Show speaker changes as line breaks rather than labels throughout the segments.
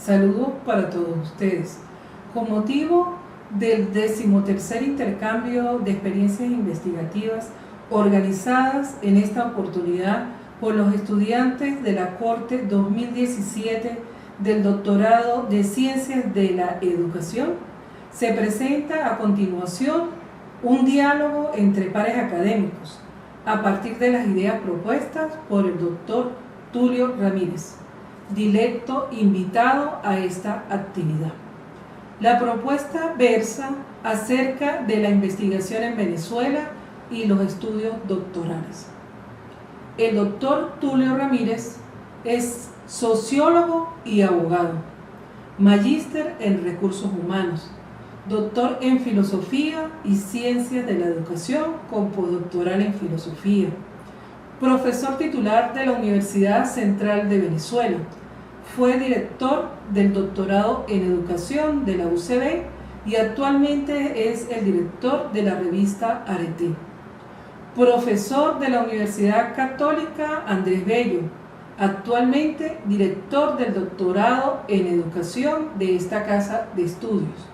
Saludos para todos ustedes. Con motivo del 13º intercambio de experiencias investigativas organizadas en esta oportunidad por los estudiantes de la Corte 2017 del Doctorado de Ciencias de la Educación, se presenta a continuación un diálogo entre pares académicos a partir de las ideas propuestas por el doctor Tulio Ramírez, directo invitado a esta actividad. La propuesta versa acerca de la investigación en Venezuela y los estudios doctorales. El doctor Tulio Ramírez es sociólogo y abogado, magíster en recursos humanos, doctor en filosofía y ciencias de la educación con postdoctoral en filosofía, profesor titular de la Universidad Central de Venezuela. Fue director del doctorado en educación de la UCB y actualmente es el director de la revista Arete. Profesor de la Universidad Católica Andrés Bello, actualmente director del doctorado en educación de esta casa de estudios.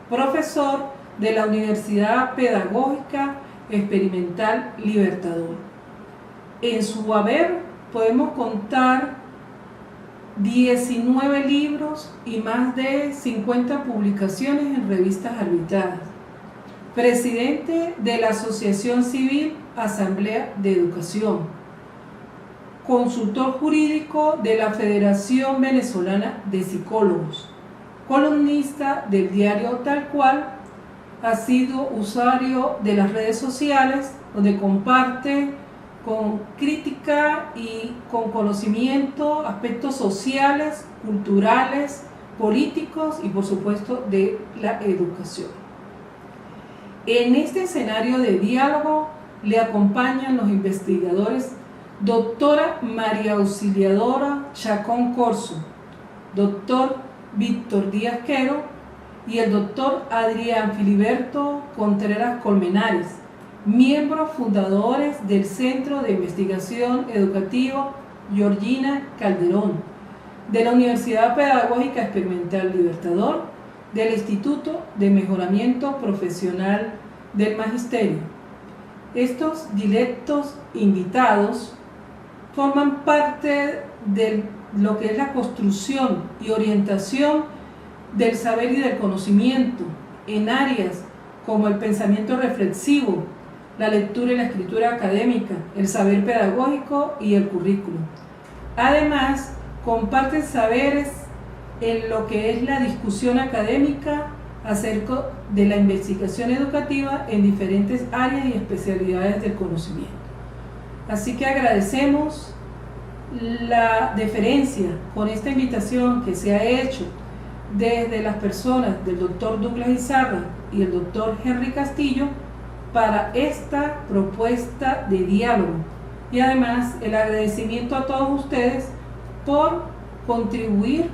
Profesor de la Universidad Pedagógica Experimental Libertador. En su haber podemos contar 19 libros y más de 50 publicaciones en revistas arbitradas. Presidente de la Asociación Civil Asamblea de Educación. Consultor jurídico de la Federación Venezolana de Psicólogos. Columnista del diario Tal Cual. Ha sido usuario de las redes sociales, donde comparte con crítica y con conocimiento aspectos sociales, culturales, políticos y por supuesto de la educación. En este escenario de diálogo le acompañan los investigadores doctora María Auxiliadora Chacón Corzo, doctor Víctor Díaz Quero y el doctor Adrián Filiberto Contreras Colmenares, miembros fundadores del Centro de Investigación Educativo Georgina Calderón, de la Universidad Pedagógica Experimental Libertador, del Instituto de Mejoramiento Profesional del Magisterio. Estos directos invitados forman parte de lo que es la construcción y orientación del saber y del conocimiento en áreas como el pensamiento reflexivo, la lectura y la escritura académica, el saber pedagógico y el currículo. Además, comparten saberes en lo que es la discusión académica acerca de la investigación educativa en diferentes áreas y especialidades del conocimiento. Así que agradecemos la deferencia con esta invitación que se ha hecho desde las personas del doctor Douglas Izarra y el doctor Henry Castillo para esta propuesta de diálogo, y además el agradecimiento a todos ustedes por contribuir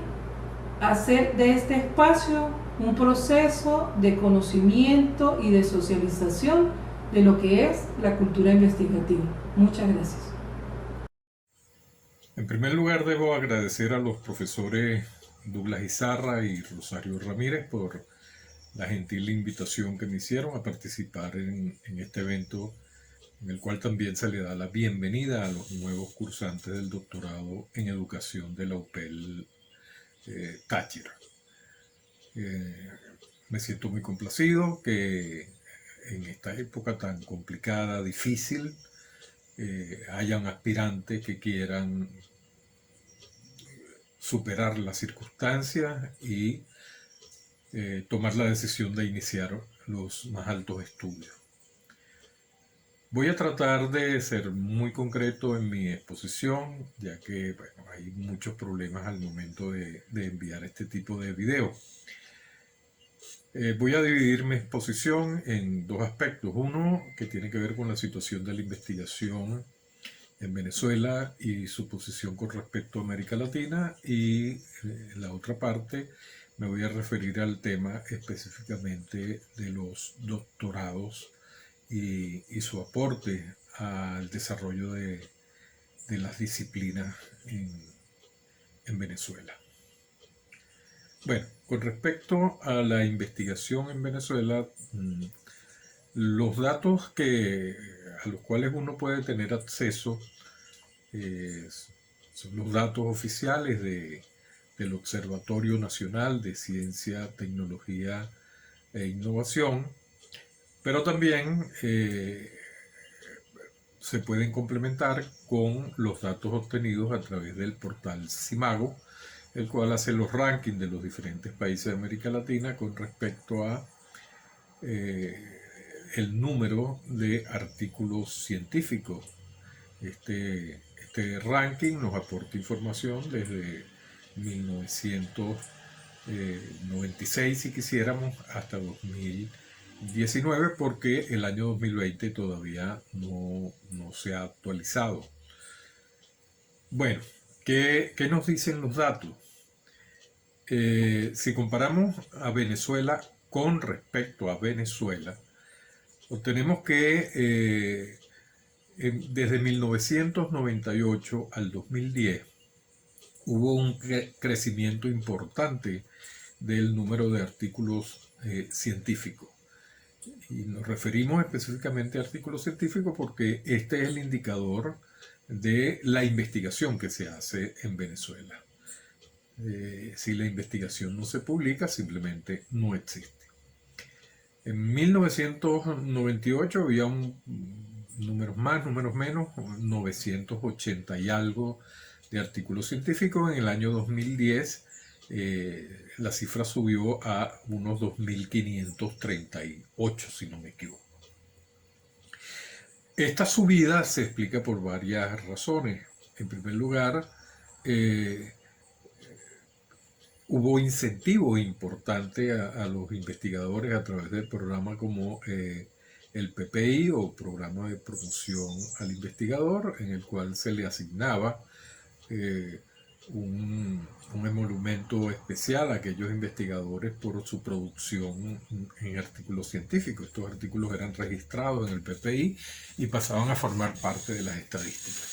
a hacer de este espacio un proceso de conocimiento y de socialización de lo que es la cultura investigativa. Muchas gracias.
En primer lugar, debo agradecer a los profesores Douglas Izarra y Rosario Ramírez por la gentil invitación que me hicieron a participar en este evento, en el cual también se le da la bienvenida a los nuevos cursantes del doctorado en educación de la UPEL Táchira. Me siento muy complacido que en esta época tan complicada, difícil, hayan aspirantes que quieran superar las circunstancias y tomar la decisión de iniciar los más altos estudios. Voy a tratar de ser muy concreto en mi exposición, ya que bueno, hay muchos problemas al momento de enviar este tipo de video. Voy a dividir mi exposición en dos aspectos. Uno que tiene que ver con la situación de la investigación en Venezuela y su posición con respecto a América Latina, y la otra parte me voy a referir al tema específicamente de los doctorados y su aporte al desarrollo de las disciplinas en Venezuela. Bueno, con respecto a la investigación en Venezuela, los datos a los cuales uno puede tener acceso eh, son los datos oficiales del Observatorio Nacional de Ciencia, Tecnología e Innovación, pero también se pueden complementar con los datos obtenidos a través del portal Simago, el cual hace los rankings de los diferentes países de América Latina con respecto a eh, el número de artículos científicos. Este ranking nos aporta información desde 1996, si quisiéramos, hasta 2019, porque el año 2020 todavía no se ha actualizado. Bueno, ¿qué nos dicen los datos? Si comparamos a Venezuela con respecto a Venezuela, obtenemos que desde 1998 al 2010 hubo un crecimiento importante del número de artículos científicos. Y nos referimos específicamente a artículos científicos porque este es el indicador de la investigación que se hace en Venezuela. Si la investigación no se publica, simplemente no existe. En 1998 había números más, números menos, 980 y algo de artículos científicos. En el año 2010 la cifra subió a unos 2.538, si no me equivoco. Esta subida se explica por varias razones. En primer lugar, hubo incentivos importantes a los investigadores a través del programa como el PPI, o Programa de Promoción al Investigador, en el cual se le asignaba un emolumento especial a aquellos investigadores por su producción en artículos científicos. Estos artículos eran registrados en el PPI y pasaban a formar parte de las estadísticas.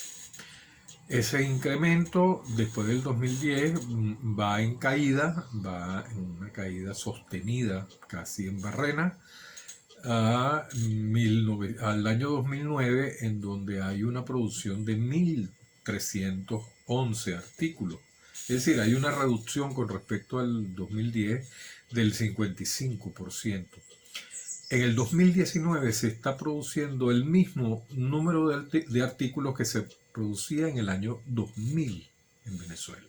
Ese incremento después del 2010 va en caída, va en una caída sostenida casi en barrena al año 2009, en donde hay una producción de 1.311 artículos. Es decir, hay una reducción con respecto al 2010 del 55%. En el 2019 se está produciendo el mismo número de artículos que se producía en el año 2000 en Venezuela.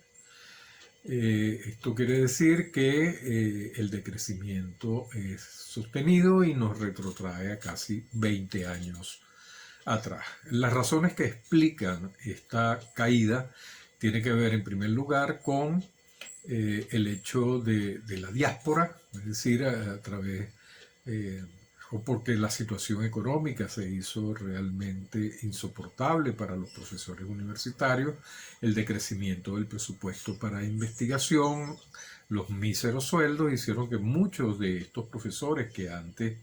Esto quiere decir que el decrecimiento es sostenido y nos retrotrae a casi 20 años atrás. Las razones que explican esta caída tienen que ver en primer lugar con el hecho de la diáspora, es decir, a través o porque la situación económica se hizo realmente insoportable para los profesores universitarios, el decrecimiento del presupuesto para investigación, los míseros sueldos hicieron que muchos de estos profesores que antes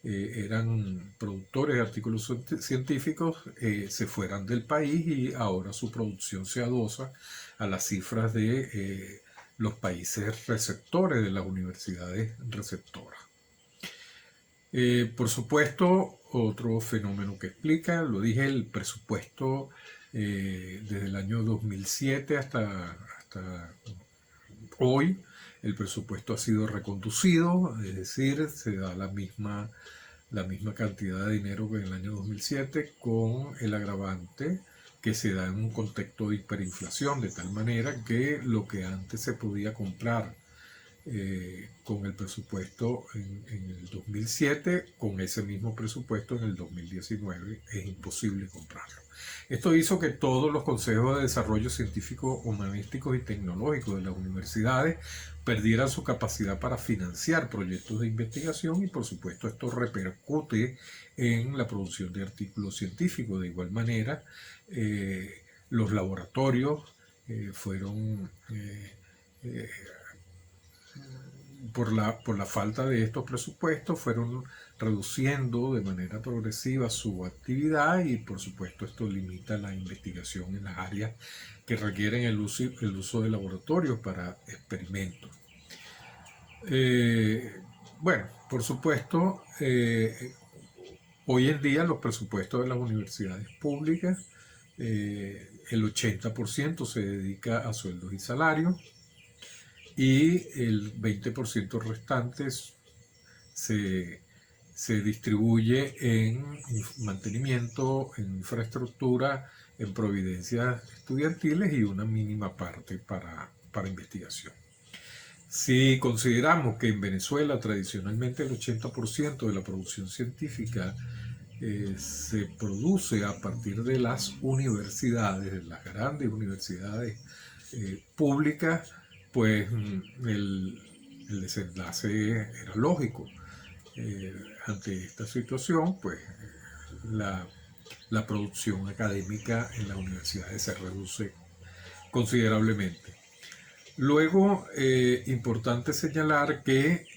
eran productores de artículos científicos se fueran del país y ahora su producción se adosa a las cifras de los países receptores, de las universidades receptoras. Por supuesto, otro fenómeno que explica, lo dije, el presupuesto desde el año 2007 hasta hoy, el presupuesto ha sido reconducido, es decir, se da la misma cantidad de dinero que en el año 2007, con el agravante que se da en un contexto de hiperinflación, de tal manera que lo que antes se podía comprar con el presupuesto en el 2007, con ese mismo presupuesto en el 2019 es imposible comprarlo. Esto hizo que todos los consejos de desarrollo científico, humanísticos y tecnológicos de las universidades perdieran su capacidad para financiar proyectos de investigación y por supuesto esto repercute en la producción de artículos científicos. De igual manera, los laboratorios fueron por la falta de estos presupuestos fueron reduciendo de manera progresiva su actividad y por supuesto esto limita la investigación en las áreas que requieren el uso de laboratorios para experimentos. Eh, bueno, por supuesto, hoy en día los presupuestos de las universidades públicas, el 80% se dedica a sueldos y salarios y el 20% restante se, se distribuye en mantenimiento, en infraestructura, en providencias estudiantiles y una mínima parte para investigación. Si consideramos que en Venezuela tradicionalmente el 80% de la producción científica se produce a partir de las universidades, de las grandes universidades públicas, pues el desenlace era lógico. Ante esta situación, pues la, la producción académica en las universidades se reduce considerablemente. Luego, importante señalar que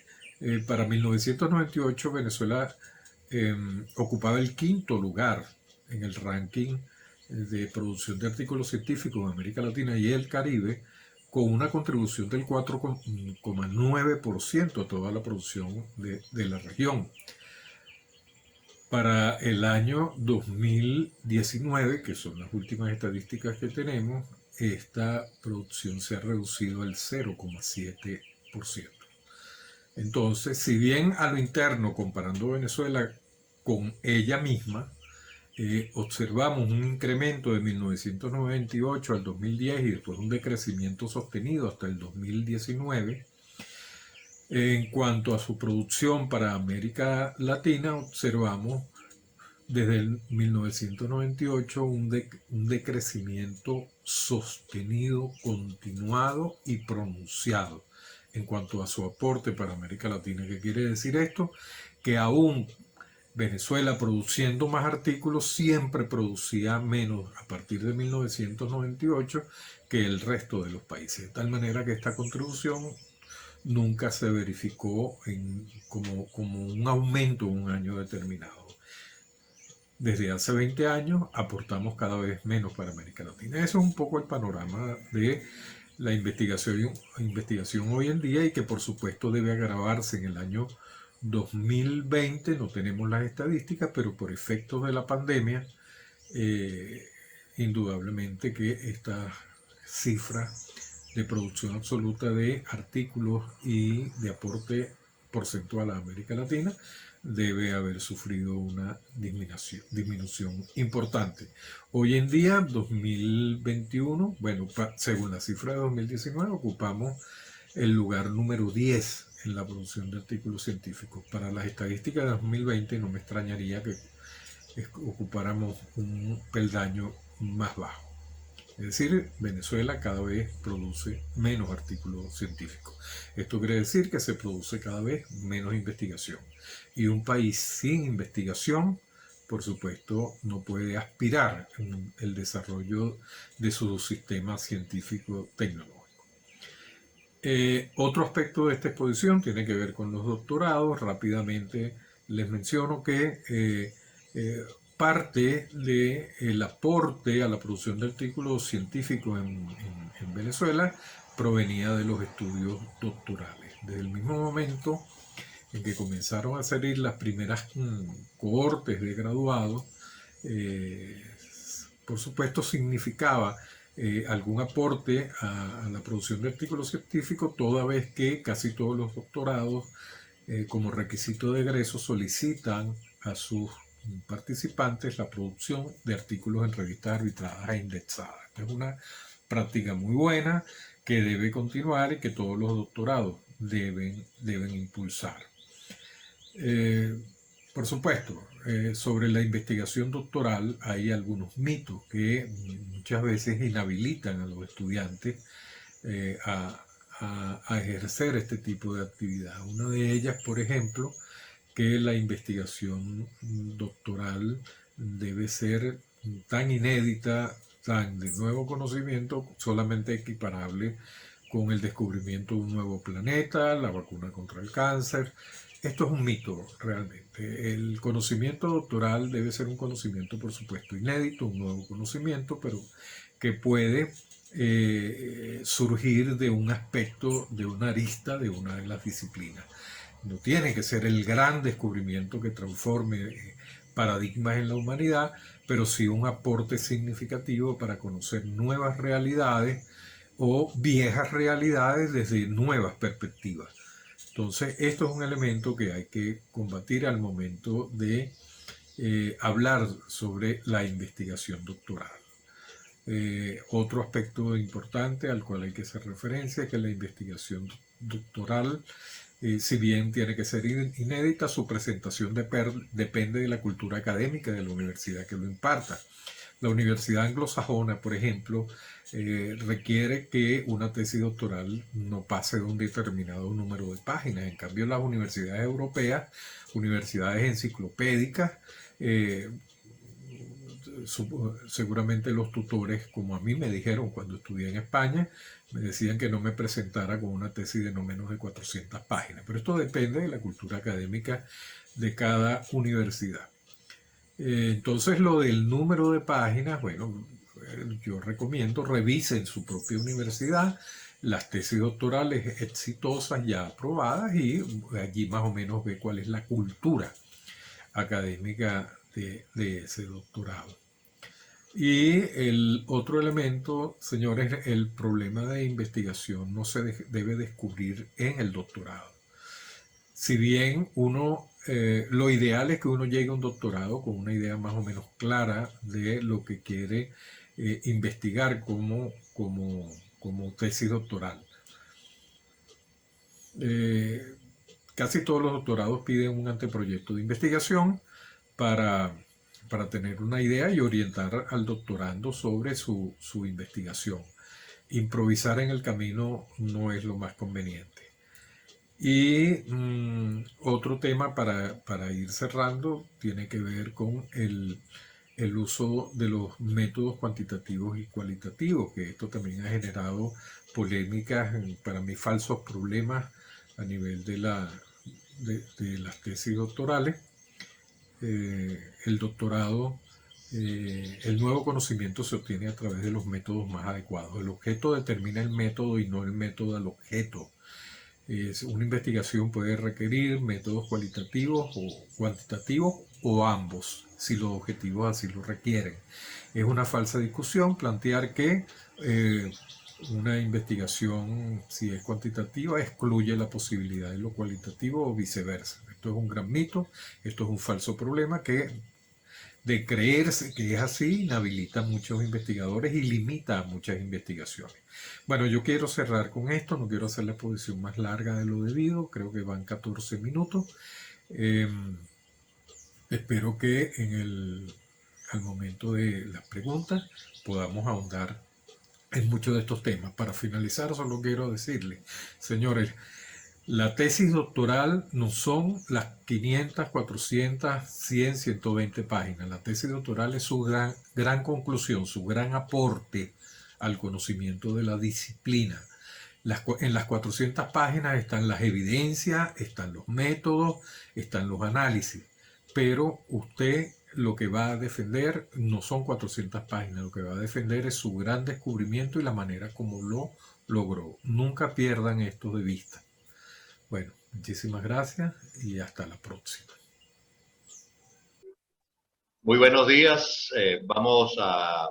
para 1998 Venezuela ocupaba el quinto lugar en el ranking de producción de artículos científicos en América Latina y el Caribe, con una contribución del 4,9% a toda la producción de la región. Para el año 2019, que son las últimas estadísticas que tenemos, esta producción se ha reducido al 0,7%. Entonces, si bien a lo interno, comparando Venezuela con ella misma, observamos un incremento de 1998 al 2010 y después un decrecimiento sostenido hasta el 2019, en cuanto a su producción para América Latina, observamos desde el 1998 un decrecimiento sostenido, continuado y pronunciado en cuanto a su aporte para América Latina. ¿Qué quiere decir esto? Que aún Venezuela, produciendo más artículos, siempre producía menos a partir de 1998 que el resto de los países. De tal manera que esta contribución nunca se verificó como un aumento en un año determinado. Desde hace 20 años aportamos cada vez menos para América Latina. Eso es un poco el panorama de la investigación hoy en día, y que por supuesto debe agravarse en el año 2020. No tenemos las estadísticas, pero por efectos de la pandemia, indudablemente que esta cifra de producción absoluta de artículos y de aporte porcentual a América Latina debe haber sufrido una disminución importante. Hoy en día, 2021, bueno, según la cifra de 2019, ocupamos el lugar número 10 en la producción de artículos científicos. Para las estadísticas de 2020 no me extrañaría que ocupáramos un peldaño más bajo. Es decir, Venezuela cada vez produce menos artículos científicos. Esto quiere decir que se produce cada vez menos investigación. Y un país sin investigación, por supuesto, no puede aspirar en el desarrollo de su sistema científico-tecnológico. Otro aspecto de esta exposición tiene que ver con los doctorados. Rápidamente les menciono que parte del aporte a la producción de artículos científicos en Venezuela provenía de los estudios doctorales. Desde el mismo momento en que comenzaron a salir las primeras cohortes de graduados, por supuesto significaba algún aporte a la producción de artículos científicos, toda vez que casi todos los doctorados, como requisito de egreso, solicitan a sus participantes la producción de artículos en revistas arbitradas e indexadas. Esta es una práctica muy buena que debe continuar y que todos los doctorados deben impulsar. Por supuesto, sobre la investigación doctoral hay algunos mitos que muchas veces inhabilitan a los estudiantes a ejercer este tipo de actividad. Una de ellas, por ejemplo, que la investigación doctoral debe ser tan inédita, tan de nuevo conocimiento, solamente equiparable con el descubrimiento de un nuevo planeta, la vacuna contra el cáncer. Esto es un mito realmente. El conocimiento doctoral debe ser un conocimiento, por supuesto, inédito, un nuevo conocimiento, pero que puede surgir de un aspecto, de una arista de una de las disciplinas. No tiene que ser el gran descubrimiento que transforme paradigmas en la humanidad, pero sí un aporte significativo para conocer nuevas realidades o viejas realidades desde nuevas perspectivas. Entonces, esto es un elemento que hay que combatir al momento de hablar sobre la investigación doctoral. Otro aspecto importante al cual hay que hacer referencia es que la investigación doctoral, si bien tiene que ser inédita, su presentación depende de la cultura académica de la universidad que lo imparta. La Universidad Anglosajona, por ejemplo, requiere que una tesis doctoral no pase de un determinado número de páginas. En cambio, las universidades europeas, universidades enciclopédicas, seguramente los tutores, como a mí me dijeron cuando estudié en España, me decían que no me presentara con una tesis de no menos de 400 páginas. Pero esto depende de la cultura académica de cada universidad. Entonces, lo del número de páginas, bueno, yo recomiendo revisen su propia universidad las tesis doctorales exitosas ya aprobadas y allí más o menos ve cuál es la cultura académica de ese doctorado. Y el otro elemento, señores, el problema de investigación no se debe descubrir en el doctorado. Si bien lo ideal es que uno llegue a un doctorado con una idea más o menos clara de lo que quiere investigar como tesis doctoral. Casi todos los doctorados piden un anteproyecto de investigación para tener una idea y orientar al doctorando sobre su investigación. Improvisar en el camino no es lo más conveniente. Y otro tema para ir cerrando tiene que ver con el uso de los métodos cuantitativos y cualitativos, que esto también ha generado polémicas, para mí falsos problemas a nivel de las tesis doctorales. El doctorado, el nuevo conocimiento se obtiene a través de los métodos más adecuados. El objeto determina el método y no el método al objeto. Una investigación puede requerir métodos cualitativos o cuantitativos o ambos, si los objetivos así lo requieren. Es una falsa discusión plantear que una investigación, si es cuantitativa, excluye la posibilidad de lo cualitativo o viceversa. Esto es un gran mito, esto es un falso problema que, de creerse que es así, inhabilita a muchos investigadores y limita a muchas investigaciones. Bueno, yo quiero cerrar con esto, no quiero hacer la exposición más larga de lo debido, creo que van 14 minutos. Espero que al momento de las preguntas podamos ahondar en muchos de estos temas. Para finalizar, solo quiero decirles, señores, la tesis doctoral no son las 500, 400, 100, 120 páginas. La tesis doctoral es su gran conclusión, su gran aporte al conocimiento de la disciplina. En las 400 páginas están las evidencias, están los métodos, están los análisis. Pero usted lo que va a defender no son 400 páginas, lo que va a defender es su gran descubrimiento y la manera como lo logró. Nunca pierdan esto de vista. Bueno, muchísimas gracias y hasta la próxima.
Muy buenos días. Vamos a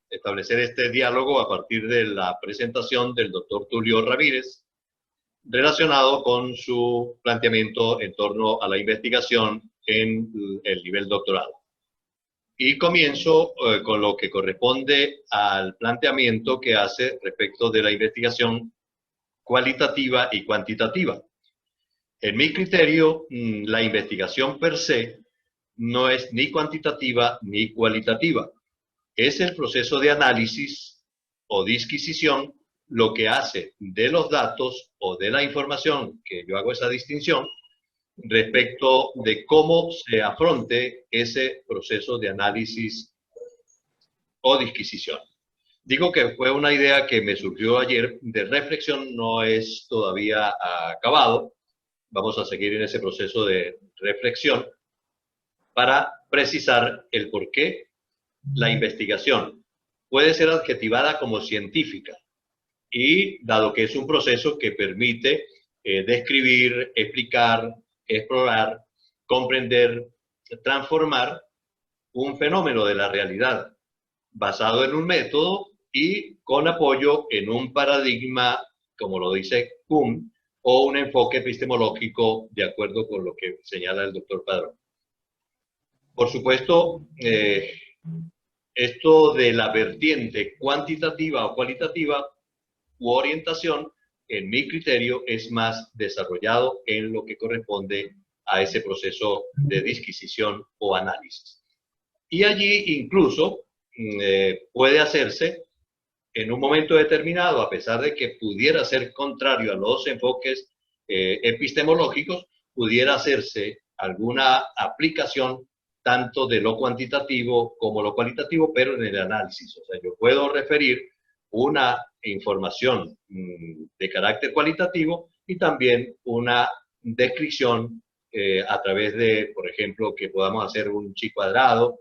establecer este diálogo a partir de la presentación del doctor Tulio Ramírez relacionado con su planteamiento en torno a la investigación en el nivel doctoral. Y comienzo con lo que corresponde al planteamiento que hace respecto de la investigación cualitativa y cuantitativa. En mi criterio, la investigación per se no es ni cuantitativa ni cualitativa. Es el proceso de análisis o disquisición lo que hace de los datos o de la información, que yo hago esa distinción, respecto de cómo se afronte ese proceso de análisis o disquisición. Digo que fue una idea que me surgió ayer de reflexión, no es todavía acabado. Vamos a seguir en ese proceso de reflexión para precisar el por qué la investigación puede ser adjetivada como científica. Y dado que es un proceso que permite describir, explicar, explorar, comprender, transformar un fenómeno de la realidad basado en un método y con apoyo en un paradigma, como lo dice Kuhn, o un enfoque epistemológico de acuerdo con lo que señala el doctor Padrón. Por supuesto, esto de la vertiente cuantitativa o cualitativa u orientación, en mi criterio, es más desarrollado en lo que corresponde a ese proceso de disquisición o análisis. Y allí incluso puede hacerse en un momento determinado, a pesar de que pudiera ser contrario a los enfoques epistemológicos, pudiera hacerse alguna aplicación tanto de lo cuantitativo como lo cualitativo, pero en el análisis. O sea, yo puedo referir una información de carácter cualitativo y también una descripción a través de, por ejemplo, que podamos hacer un chi cuadrado,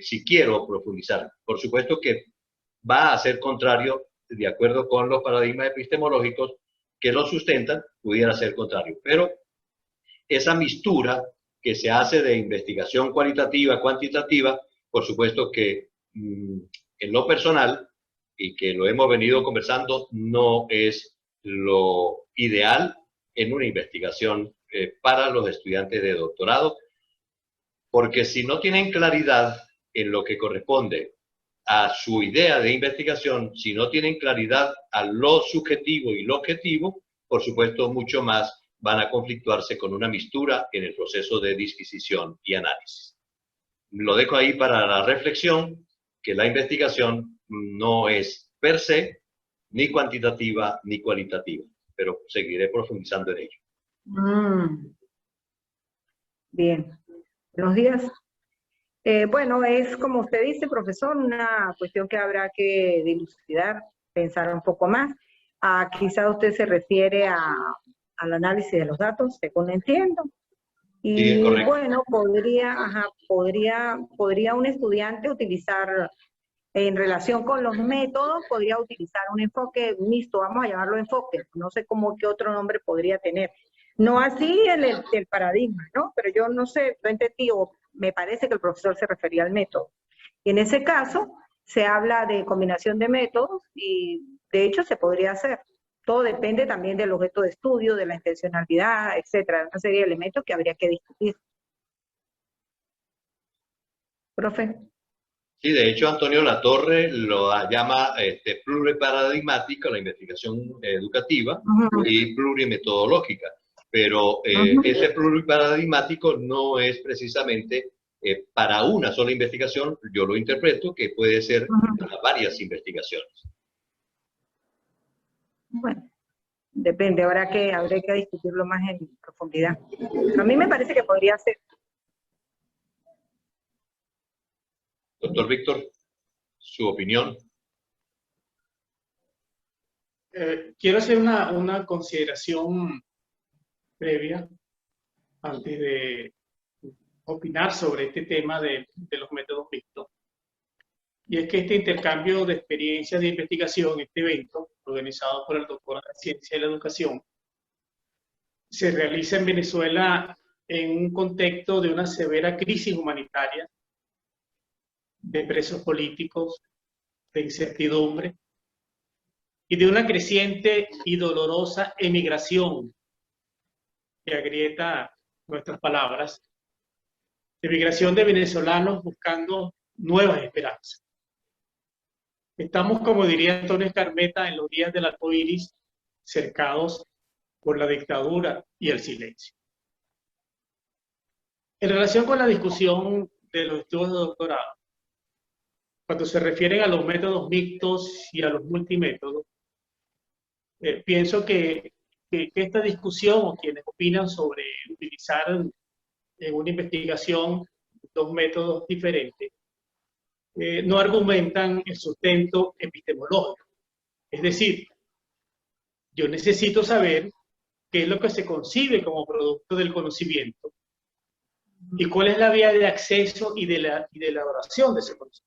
si quiero profundizar. Por supuesto que va a ser contrario, de acuerdo con los paradigmas epistemológicos que lo sustentan, pudiera ser contrario. Pero esa mistura que se hace de investigación cualitativa, cuantitativa, por supuesto que en lo personal, y que lo hemos venido conversando, no es lo ideal en una investigación para los estudiantes de doctorado, porque si no tienen claridad en lo que corresponde a su idea de investigación, si no tienen claridad a lo subjetivo y lo objetivo, por supuesto, mucho más van a conflictuarse con una mistura en el proceso de disquisición y análisis. Lo dejo ahí para la reflexión, que la investigación no es per se ni cuantitativa ni cualitativa, pero seguiré profundizando en ello.
Bien, buenos días. Bueno, es como usted dice, profesor, una cuestión que habrá que dilucidar, pensar un poco más. Quizá usted se refiere al análisis de los datos, según entiendo. Y
sí,
bueno, podría un estudiante utilizar, en relación con los métodos, podría utilizar un enfoque mixto, vamos a llamarlo enfoque, no sé qué otro nombre podría tener. No así el paradigma, ¿no? Pero yo no sé, no entendí, o me parece que el profesor se refería al método. Y en ese caso, se habla de combinación de métodos y de hecho se podría hacer. Todo depende también del objeto de estudio, de la intencionalidad, etcétera. Una serie de elementos que habría que discutir. Profe.
Sí, de hecho, Antonio Latorre lo llama pluriparadigmática, la investigación educativa, y plurimetodológica. Pero ese pluriparadigmático no es precisamente para una sola investigación, yo lo interpreto que puede ser para varias investigaciones.
Bueno, depende, habría que discutirlo más en profundidad. A mí me parece que podría ser.
Doctor Víctor, su opinión.
Quiero hacer una consideración previa antes de opinar sobre este tema de los métodos mixtos. Y es que este intercambio de experiencias de investigación, este evento organizado por el doctor de Ciencia y la Educación, se realiza en Venezuela en un contexto de una severa crisis humanitaria, de presos políticos, de incertidumbre y de una creciente y dolorosa emigración que agrieta nuestras palabras, de migración de venezolanos buscando nuevas esperanzas. Estamos, como diría Antonio Escarmeta, en los días del arco iris, cercados por la dictadura y el silencio. En relación con la discusión de los estudios de doctorado, cuando se refieren a los métodos mixtos y a los multimétodos, pienso que esta discusión, o quienes opinan sobre utilizar en una investigación dos métodos diferentes, no argumentan el sustento epistemológico. Es decir, yo necesito saber qué es lo que se concibe como producto del conocimiento y cuál es la vía de acceso y de elaboración de ese conocimiento.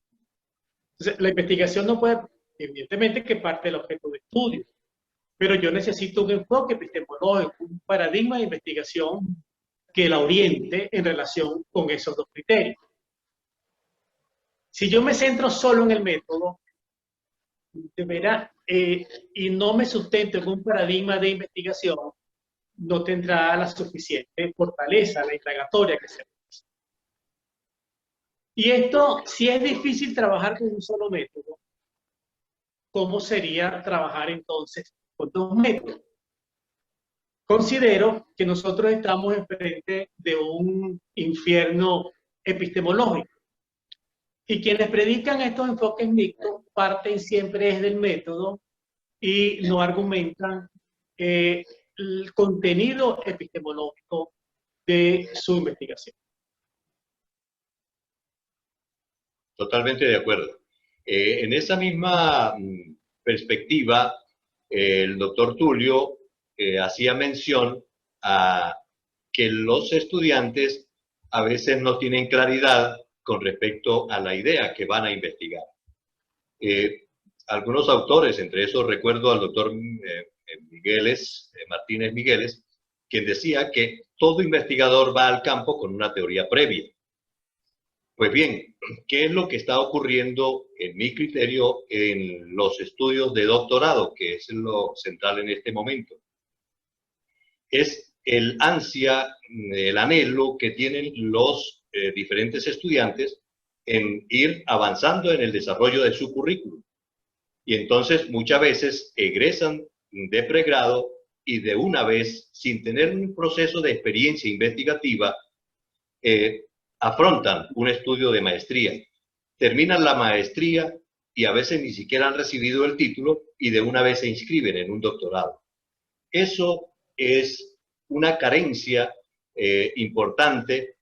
Entonces, la investigación no puede, evidentemente que parte del objeto de estudio, pero yo necesito un enfoque epistemológico, un paradigma de investigación que la oriente en relación con esos dos criterios. Si yo me centro solo en el método, de veras, y no me sustento en un paradigma de investigación, no tendrá la suficiente fortaleza, la indagatoria que se necesita. Y esto, si es difícil trabajar con un solo método, ¿cómo sería trabajar entonces con dos métodos? Considero que nosotros estamos enfrente de un infierno epistemológico. Y quienes predican estos enfoques mixtos parten siempre desde el método y no argumentan el contenido epistemológico de su investigación.
Totalmente de acuerdo. En esa misma perspectiva, el doctor Tulio hacía mención a que los estudiantes a veces no tienen claridad con respecto a la idea que van a investigar. Algunos autores, entre esos recuerdo al doctor Martínez Migueles, quien decía que todo investigador va al campo con una teoría previa. Pues bien, ¿qué es lo que está ocurriendo, en mi criterio, en los estudios de doctorado, que es lo central en este momento? Es el ansia, el anhelo que tienen los diferentes estudiantes en ir avanzando en el desarrollo de su currículum. Y entonces muchas veces egresan de pregrado y de una vez, sin tener un proceso de experiencia investigativa, afrontan un estudio de maestría. Terminan la maestría y a veces ni siquiera han recibido el título y de una vez se inscriben en un doctorado. Eso es una carencia importante,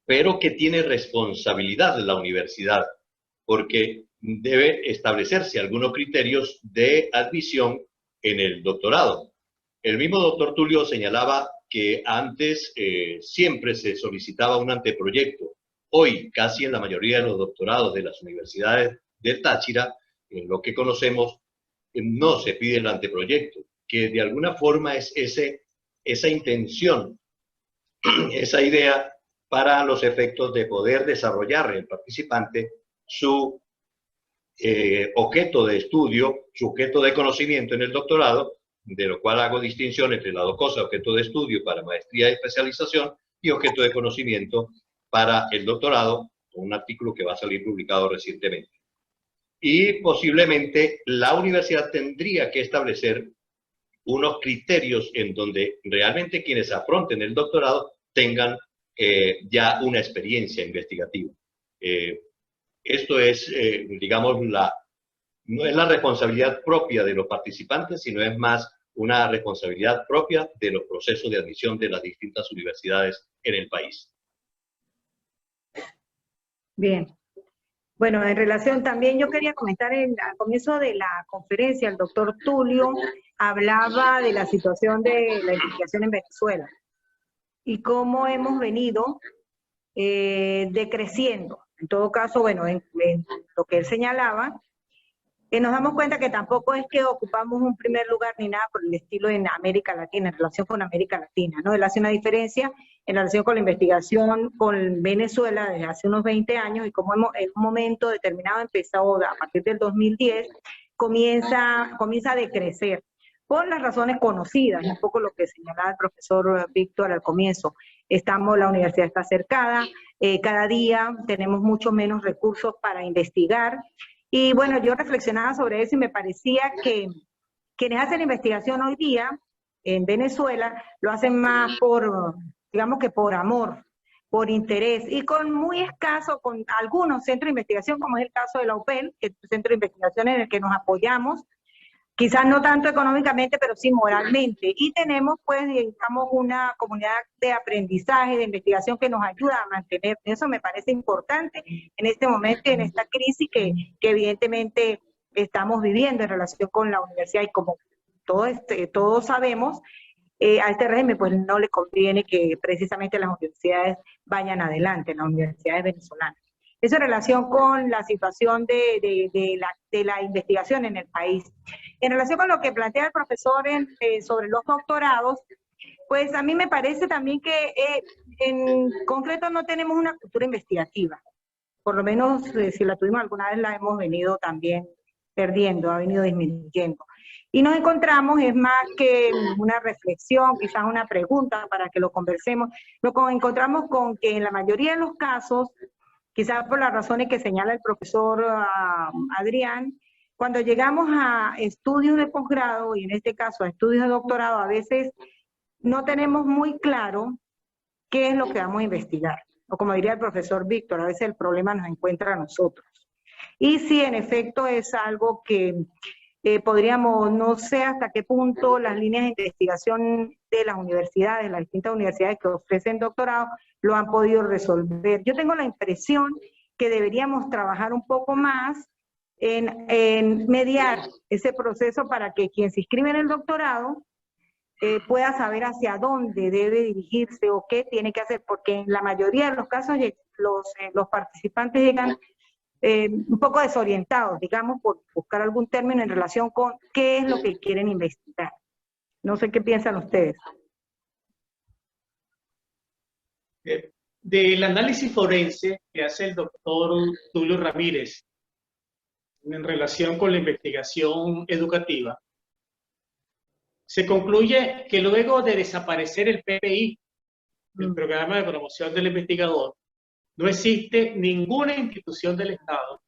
pero que tiene responsabilidad la universidad, porque debe establecerse algunos criterios de admisión en el doctorado. El mismo doctor Tulio señalaba que antes siempre se solicitaba un anteproyecto. Hoy, casi en la mayoría de los doctorados de las universidades del Táchira, en lo que conocemos, no se pide el anteproyecto, que de alguna forma es esa intención, esa idea para los efectos de poder desarrollar el participante su objeto de estudio, su objeto de conocimiento en el doctorado, de lo cual hago distinción entre las dos cosas, objeto de estudio para maestría y especialización y objeto de conocimiento para el doctorado, un artículo que va a salir publicado recientemente. Y posiblemente la universidad tendría que establecer unos criterios en donde realmente quienes afronten el doctorado tengan ya una experiencia investigativa. Esto es, digamos, no es la responsabilidad propia de los participantes, sino es más una responsabilidad propia de los procesos de admisión de las distintas universidades en el país.
Bien. Bueno, en relación también yo quería comentar al comienzo de la conferencia, el doctor Tulio hablaba de la situación de la investigación en Venezuela y cómo hemos venido decreciendo. En todo caso, bueno, en lo que él señalaba, nos damos cuenta que tampoco es que ocupamos un primer lugar ni nada por el estilo en América Latina, en relación con América Latina, ¿no? Él hace una diferencia en relación con la investigación con Venezuela desde hace unos 20 años y como en un momento determinado empezó a partir del 2010, comienza a decrecer por las razones conocidas, un poco lo que señalaba el profesor Víctor al comienzo. La universidad está cercada, cada día tenemos mucho menos recursos para investigar. Y bueno, yo reflexionaba sobre eso y me parecía que quienes hacen investigación hoy día en Venezuela lo hacen más por, digamos que por amor, por interés y con muy escaso, con algunos centros de investigación, como es el caso de la UPEL, que es un centro de investigación en el que nos apoyamos, quizás no tanto económicamente, pero sí moralmente. Y tenemos, pues, digamos, una comunidad de aprendizaje, de investigación que nos ayuda a mantener. Eso me parece importante en este momento, en esta crisis que evidentemente estamos viviendo en relación con la universidad. Y como todos sabemos, a este régimen pues no le conviene que precisamente las universidades vayan adelante, las universidades venezolanas. Eso en relación con la situación de la investigación en el país. En relación con lo que plantea el profesor sobre los doctorados, pues a mí me parece también que en concreto no tenemos una cultura investigativa. Por lo menos si la tuvimos alguna vez la hemos venido también perdiendo, ha venido disminuyendo. Y nos encontramos, es más que una reflexión, quizás una pregunta para que lo conversemos, encontramos con que en la mayoría de los casos, quizás por las razones que señala el profesor Adrián, cuando llegamos a estudios de posgrado, y en este caso a estudios de doctorado, a veces no tenemos muy claro qué es lo que vamos a investigar. O como diría el profesor Víctor, a veces el problema nos encuentra a nosotros. Y sí, en efecto, es algo que podríamos, no sé hasta qué punto las líneas de investigación de las universidades, las distintas universidades que ofrecen doctorado, lo han podido resolver. Yo tengo la impresión que deberíamos trabajar un poco más en mediar ese proceso para que quien se inscribe en el doctorado pueda saber hacia dónde debe dirigirse o qué tiene que hacer, porque en la mayoría de los casos los participantes llegan un poco desorientados, digamos, por buscar algún término en relación con qué es lo que quieren investigar. No sé qué piensan ustedes.
Del análisis forense que hace el doctor Tulio Ramírez en relación con la investigación educativa, se concluye que luego de desaparecer el PPI, el Programa de Promoción del Investigador, no existe ninguna institución del Estado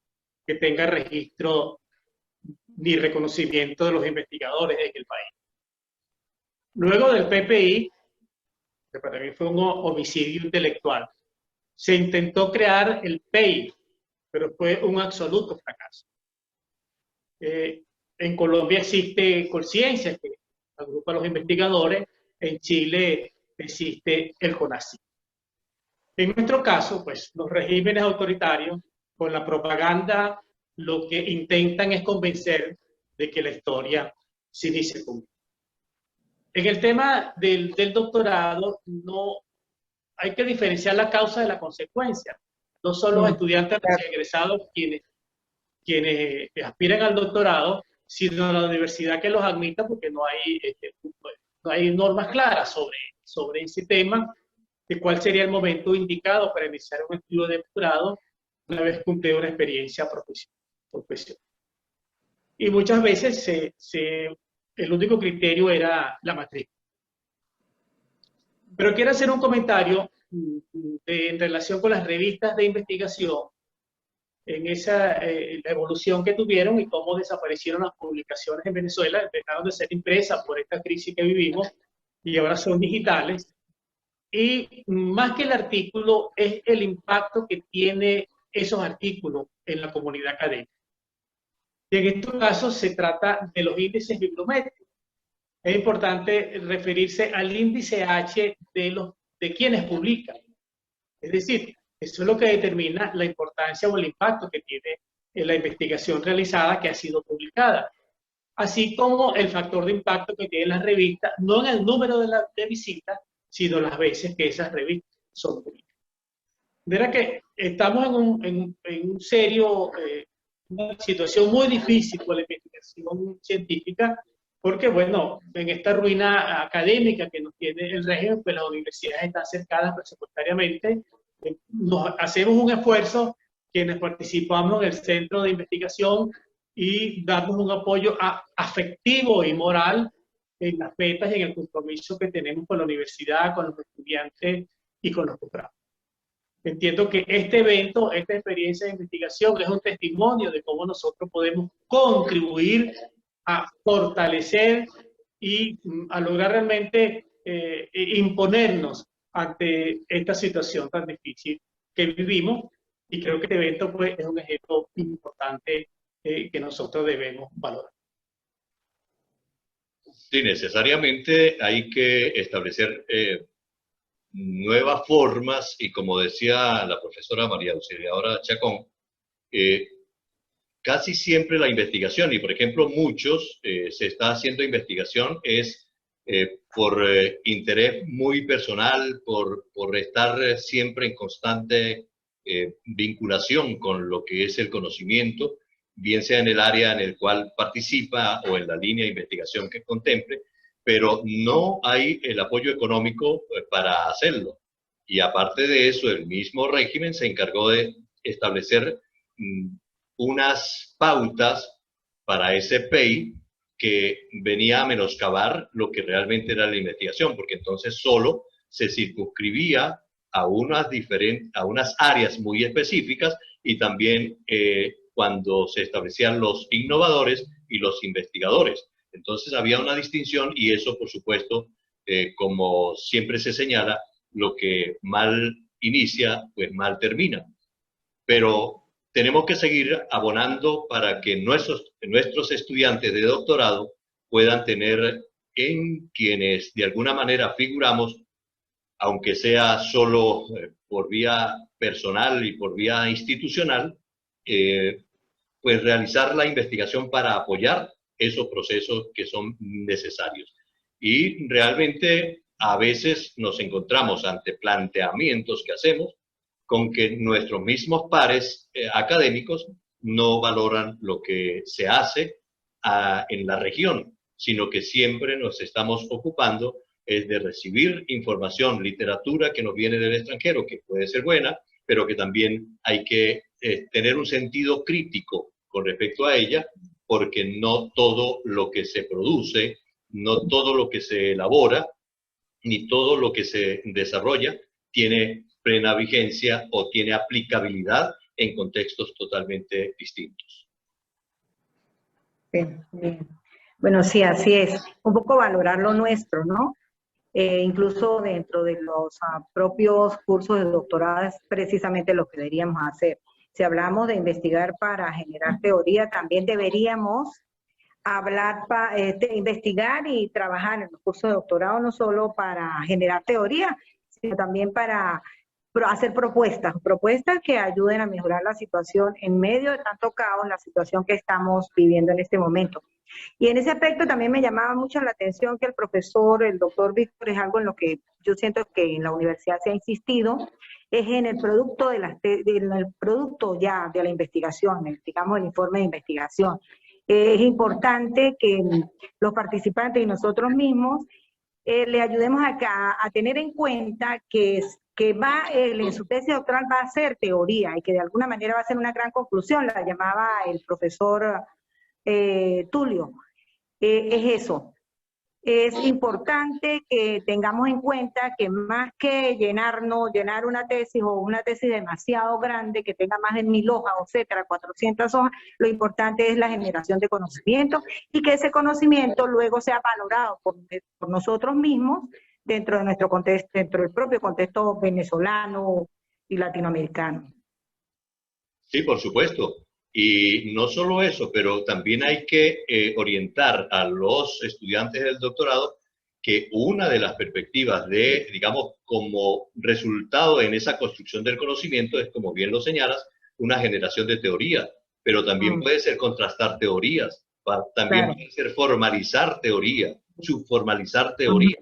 que tenga registro ni reconocimiento de los investigadores en el país. Luego del PPI, que para mí fue un homicidio intelectual, se intentó crear el PEI, pero fue un absoluto fracaso. En Colombia existe Colciencias, que agrupa a los investigadores. En Chile existe el CONACYT. En nuestro caso, pues los regímenes autoritarios, con la propaganda, lo que intentan es convencer de que la historia se inicia conmigo. En el tema del doctorado, no hay que diferenciar la causa de la consecuencia. No son los estudiantes recién egresados quienes aspiran al doctorado, sino la universidad que los admita, porque no hay normas claras sobre ese tema, de cuál sería el momento indicado para iniciar un estudio de doctorado una vez cumplida una experiencia profesional. Y muchas veces el único criterio era la matrícula. Pero quiero hacer un comentario en relación con las revistas de investigación, en la evolución que tuvieron y cómo desaparecieron las publicaciones en Venezuela, dejaron de ser impresas por esta crisis que vivimos y ahora son digitales. Y más que el artículo, es el impacto que tiene esos artículos en la comunidad académica. Y en estos casos se trata de los índices bibliométricos. Es importante referirse al índice H de quienes publican. Es decir, eso es lo que determina la importancia o el impacto que tiene en la investigación realizada que ha sido publicada. Así como el factor de impacto que tiene la revista, no en el número de visitas, sino las veces que esas revistas son publicadas. De verdad que estamos en una situación muy difícil con la investigación científica, porque, bueno, en esta ruina académica que nos tiene el régimen, pues las universidades están cercadas presupuestariamente. Hacemos un esfuerzo quienes participamos en el centro de investigación y damos un apoyo afectivo y moral en las metas y en el compromiso que tenemos con la universidad, con los estudiantes y con los posgrados. Entiendo que este evento, esta experiencia de investigación es un testimonio de cómo nosotros podemos contribuir a fortalecer y a lograr realmente imponernos ante esta situación tan difícil que vivimos, y creo que este evento pues, es un ejemplo importante que nosotros debemos valorar.
Sí, necesariamente hay que establecer nuevas formas y, como decía la profesora María Auxiliadora Chacón, casi siempre la investigación, y por ejemplo muchos, se está haciendo investigación es por interés muy personal, por estar siempre en constante vinculación con lo que es el conocimiento, bien sea en el área en el cual participa o en la línea de investigación que contemple, pero no hay el apoyo económico para hacerlo. Y aparte de eso, el mismo régimen se encargó de establecer unas pautas para ese PEI que venía a menoscabar lo que realmente era la investigación, porque entonces solo se circunscribía a unas áreas muy específicas y también cuando se establecían los innovadores y los investigadores. Entonces había una distinción y eso, por supuesto, como siempre se señala, lo que mal inicia, pues mal termina. Pero tenemos que seguir abonando para que nuestros estudiantes de doctorado puedan tener en quienes de alguna manera figuramos, aunque sea solo por vía personal y por vía institucional, pues realizar la investigación para apoyar esos procesos que son necesarios. Y realmente a veces nos encontramos ante planteamientos que hacemos con que nuestros mismos pares académicos no valoran lo que se hace en la región, sino que siempre nos estamos ocupando de recibir información, literatura que nos viene del extranjero, que puede ser buena, pero que también hay que tener un sentido crítico con respecto a ella, porque no todo lo que se produce, no todo lo que se elabora, ni todo lo que se desarrolla tiene plena vigencia o tiene aplicabilidad en contextos totalmente distintos.
Bien, bien. Bueno, sí, así es. Un poco valorar lo nuestro, ¿no? Incluso dentro de los propios cursos de doctorado es precisamente lo que deberíamos hacer. Si hablamos de investigar para generar teoría, también deberíamos investigar y trabajar en los cursos de doctorado no solo para generar teoría, sino también para hacer propuestas que ayuden a mejorar la situación en medio de tanto caos, la situación que estamos viviendo en este momento. Y en ese aspecto también me llamaba mucho la atención que el doctor Víctor, es algo en lo que yo siento que en la universidad se ha insistido, es en el producto ya de la investigación, digamos el informe de investigación. Es importante que los participantes y nosotros mismos le ayudemos a tener en cuenta que en su tesis doctoral va a ser teoría y que de alguna manera va a ser una gran conclusión, la llamaba el profesor Tulio. Es eso. Es importante que tengamos en cuenta que más que llenar una tesis o una tesis demasiado grande que tenga más de 1000 hojas, etcétera, 400 hojas, lo importante es la generación de conocimiento y que ese conocimiento luego sea valorado por nosotros mismos dentro de nuestro contexto, dentro del propio contexto venezolano y latinoamericano.
Sí, por supuesto. Y no solo eso, pero también hay que orientar a los estudiantes del doctorado que una de las perspectivas de, digamos, como resultado en esa construcción del conocimiento es, como bien lo señalas, una generación de teoría, pero también puede ser contrastar teorías, también puede ser formalizar teoría, subformalizar teoría,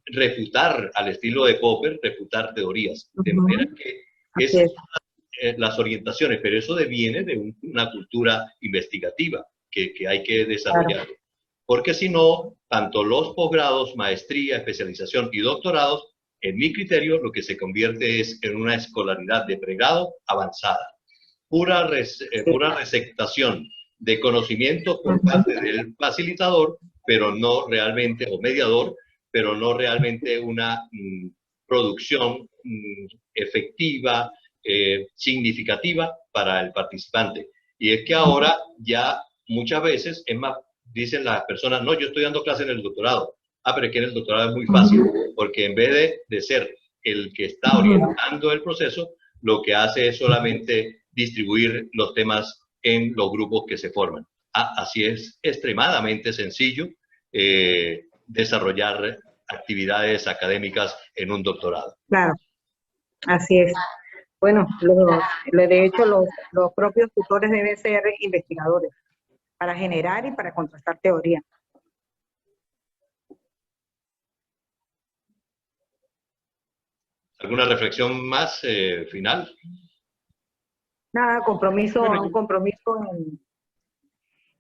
refutar al estilo de Popper, refutar teorías, de manera que esas las orientaciones, pero eso deviene de una cultura investigativa que hay que desarrollar. Porque si no, tanto los posgrados, maestría, especialización y doctorados, en mi criterio, lo que se convierte es en una escolaridad de pregrado avanzada. Pura receptación de conocimiento por parte del facilitador, pero no realmente, o mediador, pero no realmente una producción efectiva, significativa para el participante. Y es que ahora ya muchas veces, es más, dicen las personas, no, yo estoy dando clases en el doctorado. Pero es que en el doctorado es muy fácil, porque en vez de ser el que está orientando el proceso, lo que hace es solamente distribuir los temas en los grupos que se forman. Así es extremadamente sencillo desarrollar actividades académicas en un doctorado.
Claro, así es. Bueno, de hecho los propios tutores deben ser investigadores para generar y para contrastar teoría.
¿Alguna reflexión más final?
Nada, compromiso,
Bueno,
un compromiso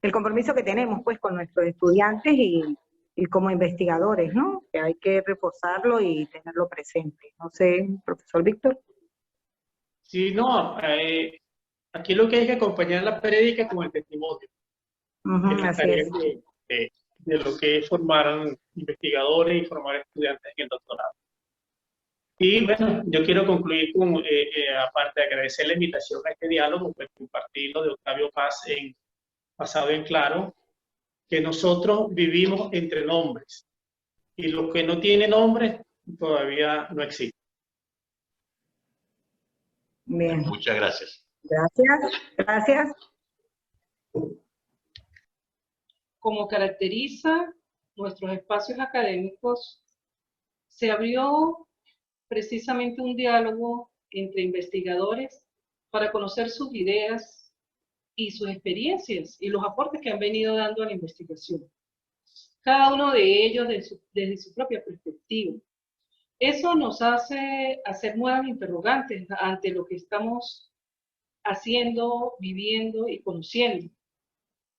el compromiso que tenemos pues con nuestros estudiantes y como investigadores, ¿no? Que hay que reforzarlo y tenerlo presente. No sé, profesor Víctor.
sí, no, aquí lo que hay que acompañar la prédica con el testimonio, en las
Así es.
tareas de lo que es formar investigadores y formar estudiantes en el doctorado. Y bueno, yo quiero concluir con, aparte de agradecer la invitación a este diálogo, pues compartir lo de Octavio Paz en Pasado en Claro, que nosotros vivimos entre nombres y lo que no tiene nombre todavía no existe.
Bien.
Muchas gracias.
Gracias. Gracias.
Como caracteriza nuestros espacios académicos, se abrió precisamente un diálogo entre investigadores para conocer sus ideas y sus experiencias y los aportes que han venido dando a la investigación. Cada uno de ellos desde su propia perspectiva. Eso nos hace hacer nuevas interrogantes ante lo que estamos haciendo, viviendo y conociendo.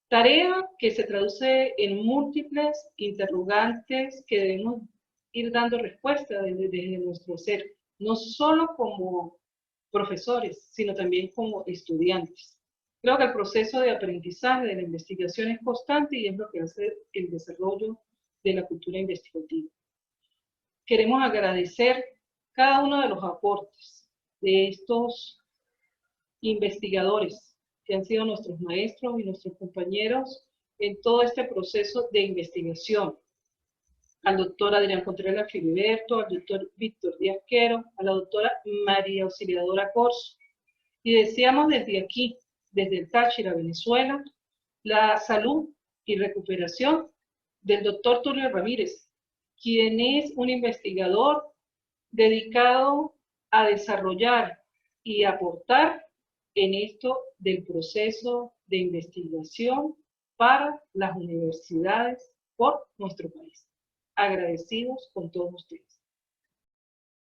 Tarea que se traduce en múltiples interrogantes que debemos ir dando respuesta desde nuestro ser, no solo como profesores, sino también como estudiantes. Creo que el proceso de aprendizaje de la investigación es constante y es lo que hace el desarrollo de la cultura investigativa. Queremos agradecer cada uno de los aportes de estos investigadores que han sido nuestros maestros y nuestros compañeros en todo este proceso de investigación. Al doctor Adrián Contreras Filiberto, al doctor Víctor Díaz Quero, a la doctora María Auxiliadora Corso. Y deseamos desde aquí, desde el Táchira, Venezuela, la salud y recuperación del doctor Tulio Ramírez, quien es un investigador dedicado a desarrollar y aportar en esto del proceso de investigación para las universidades por nuestro país. Agradecidos con todos ustedes.